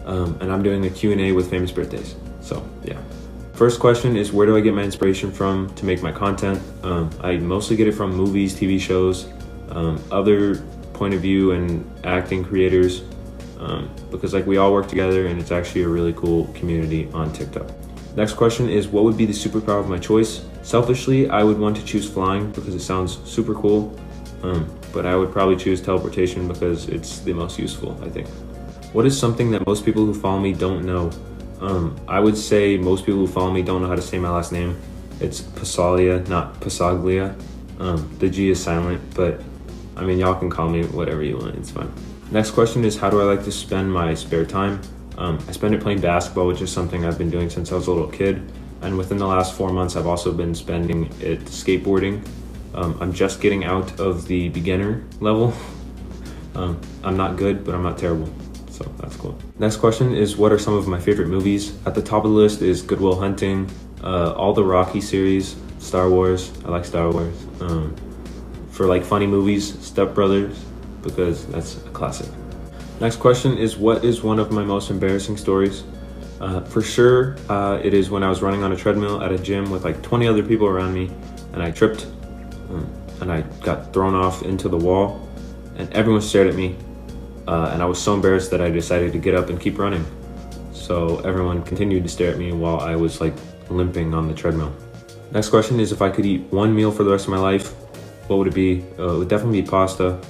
and I'm doing a Q&A with famous birthdays. So yeah. First question is, where do I get my inspiration from to make my content? I mostly get it from movies, TV shows, other point of view and acting creators, because like we all work together and it's actually a really cool community on TikTok. Next question is, what would be the superpower of my choice? Selfishly, I would want to choose flying because it sounds super cool, but I would probably choose teleportation because it's the most useful, I think. What is something that most people who follow me don't know? I would say most people who follow me don't know how to say my last name. It's Passaglia, not Passaglia. The G is silent, but I mean, y'all can call me whatever you want, it's fine. Next question is, how do I like to spend my spare time? I spend it playing basketball, which is something I've been doing since I was a little kid. And within the last 4 months, I've also been spending it skateboarding. I'm just getting out of the beginner level. I'm not good, but I'm not terrible. So that's cool. Next question is, what are some of my favorite movies? At the top of the list is Good Will Hunting, all the Rocky series, Star Wars. I like Star Wars. For like funny movies, Step Brothers, because that's a classic. Next question is, what is one of my most embarrassing stories? For sure, it is when I was running on a treadmill at a gym with like 20 other people around me, and I tripped, and I got thrown off into the wall, and everyone stared at me. And I was so embarrassed that I decided to get up and keep running. So everyone continued to stare at me while I was like limping on the treadmill. Next question is, if I could eat one meal for the rest of my life, what would it be? It would definitely be pasta.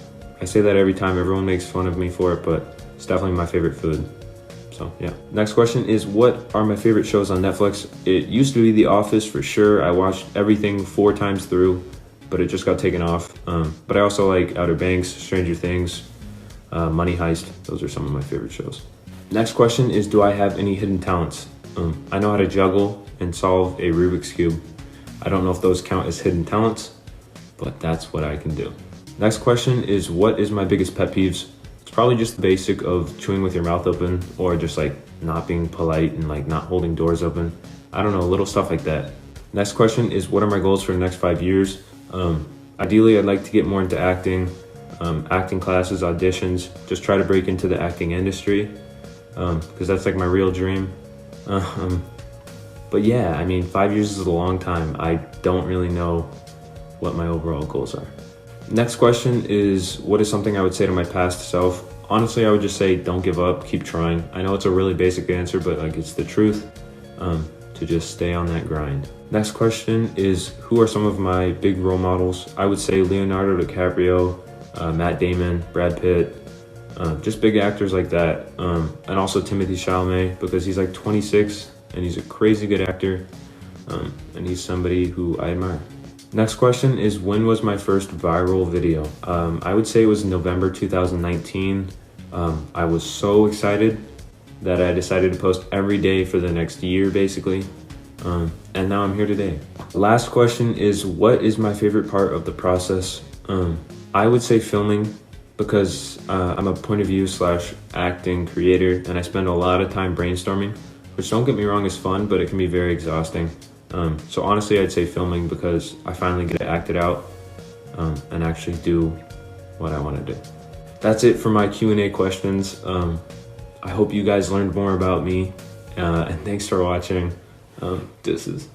I say that every time, everyone makes fun of me for it, but it's definitely my favorite food. So yeah. Next question is, what are my favorite shows on Netflix? It used to be The Office for sure. I watched everything 4 times through, but it just got taken off. But I also like Outer Banks, Stranger Things, Money Heist. Those are some of my favorite shows. Next question is, do I have any hidden talents? I know how to juggle and solve a Rubik's Cube. I don't know if those count as hidden talents, but that's what I can do. Next question is, what is my biggest pet peeves? It's probably just the basic of chewing with your mouth open, or just like not being polite and like not holding doors open. I don't know, little stuff like that. Next question is, what are my goals for the next 5 years? Ideally, I'd like to get more into acting, acting classes, auditions, just try to break into the acting industry, because that's like my real dream. But yeah, I mean, 5 years is a long time. I don't really know what my overall goals are. Next question is, what is something I would say to my past self? Honestly, I would just say, don't give up, keep trying. I know it's a really basic answer, but like it's the truth, to just stay on that grind. Next question is, who are some of my big role models? I would say Leonardo DiCaprio, Matt Damon, Brad Pitt, just big actors like that. And also Timothy Chalamet, because he's like 26 and he's a crazy good actor, and he's somebody who I admire. Next question is, when was my first viral video? I would say it was November 2019. I was so excited that I decided to post every day for the next year, basically. And now I'm here today. Last question is, what is my favorite part of the process? I would say filming, because I'm a point of view / acting creator, and I spend a lot of time brainstorming, which, don't get me wrong, is fun, but it can be very exhausting. So honestly, I'd say filming, because I finally get to act it out, and actually do what I want to do. That's it for my Q&A questions. I hope you guys learned more about me, and thanks for watching. Deuces.